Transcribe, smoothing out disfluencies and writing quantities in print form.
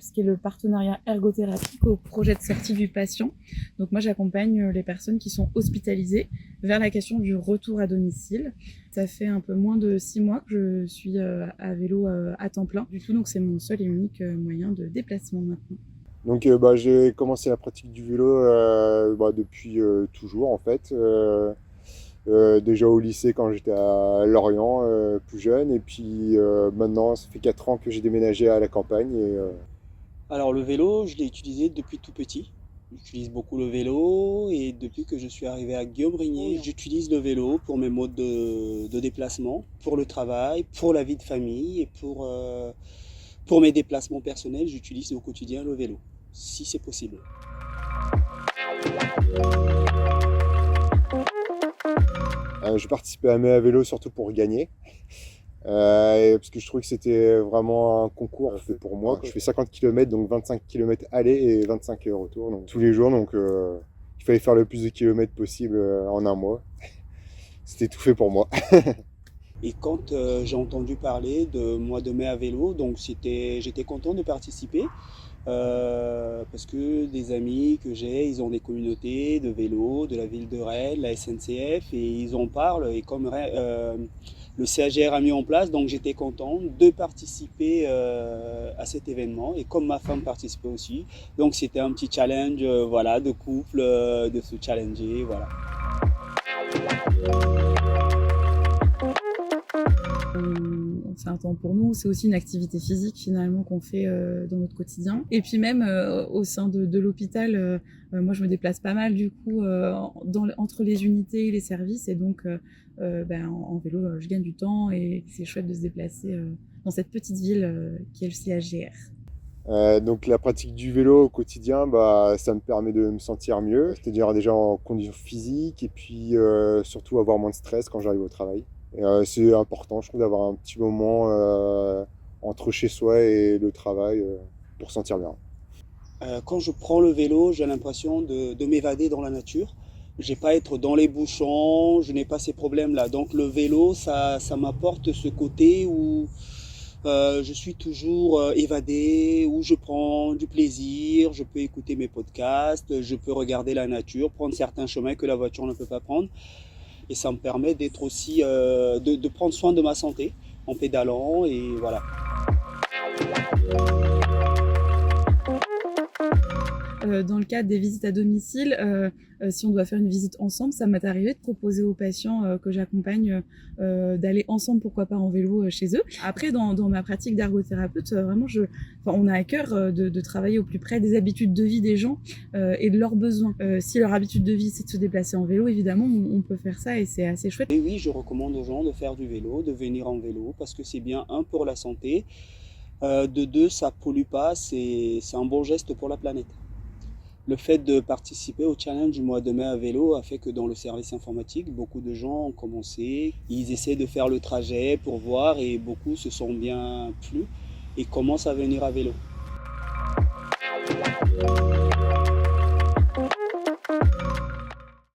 PEPS, qui est le partenariat ergothérapique au projet de sortie du patient. Donc moi, j'accompagne les personnes qui sont hospitalisées vers la question du retour à domicile. Ça fait un peu moins de 6 mois que je suis à vélo à temps plein du tout, donc c'est mon seul et unique moyen de déplacement maintenant. Donc j'ai commencé la pratique du vélo depuis toujours en fait. Déjà au lycée quand j'étais à Lorient, plus jeune, et puis maintenant ça fait 4 ans que j'ai déménagé à la campagne. Alors le vélo, je l'ai utilisé depuis tout petit. J'utilise beaucoup le vélo et depuis que je suis arrivé à Guillaume-Rigny, j'utilise le vélo pour mes modes de déplacement, pour le travail, pour la vie de famille et pour mes déplacements personnels, j'utilise au quotidien le vélo, si c'est possible. Je participais à mes à vélo surtout pour gagner. Parce que je trouvais que c'était vraiment un concours fait pour moi. Je fais 50 km, donc 25 km aller et 25 retour donc, tous les jours. Donc il fallait faire le plus de kilomètres possible en un mois. C'était tout fait pour moi. Et quand j'ai entendu parler de mois de mai à vélo, donc j'étais content de participer. Parce que des amis que j'ai, ils ont des communautés de vélo, de la ville de Rennes, la SNCF, et ils en parlent. Et comme le CAGR a mis en place, donc j'étais content de participer à cet événement. Et comme ma femme participait aussi, donc c'était un petit challenge, voilà, de couple, de se challenger, voilà. C'est un temps pour nous, c'est aussi une activité physique finalement qu'on fait dans notre quotidien. Et puis même au sein de l'hôpital, moi je me déplace pas mal du coup entre les unités et les services, et donc en vélo je gagne du temps et c'est chouette de se déplacer dans cette petite ville qui est le CAGR. Donc la pratique du vélo au quotidien, ça me permet de me sentir mieux, c'est-à-dire déjà en condition physique et puis surtout avoir moins de stress quand j'arrive au travail. Et c'est important, je trouve, d'avoir un petit moment entre chez soi et le travail pour se sentir bien. Quand je prends le vélo, j'ai l'impression de m'évader dans la nature. Je n'ai pas à être dans les bouchons, je n'ai pas ces problèmes-là. Donc le vélo, ça m'apporte ce côté où je suis toujours évadé, où je prends du plaisir, je peux écouter mes podcasts, je peux regarder la nature, prendre certains chemins que la voiture ne peut pas prendre. Et ça me permet d'être aussi, de prendre soin de ma santé en pédalant et voilà. Dans le cadre des visites à domicile, si on doit faire une visite ensemble, ça m'est arrivé de proposer aux patients que j'accompagne d'aller ensemble, pourquoi pas en vélo chez eux. Après, dans ma pratique d'ergothérapeute, vraiment, on a à cœur de travailler au plus près des habitudes de vie des gens et de leurs besoins. Si leur habitude de vie, c'est de se déplacer en vélo, évidemment, on peut faire ça et c'est assez chouette. Et oui, je recommande aux gens de faire du vélo, de venir en vélo, parce que c'est bien, un, pour la santé, de deux, ça pollue pas, c'est un bon geste pour la planète. Le fait de participer au challenge du mois de mai à vélo a fait que dans le service informatique, beaucoup de gens ont commencé, ils essaient de faire le trajet pour voir et beaucoup se sont bien plu et commencent à venir à vélo.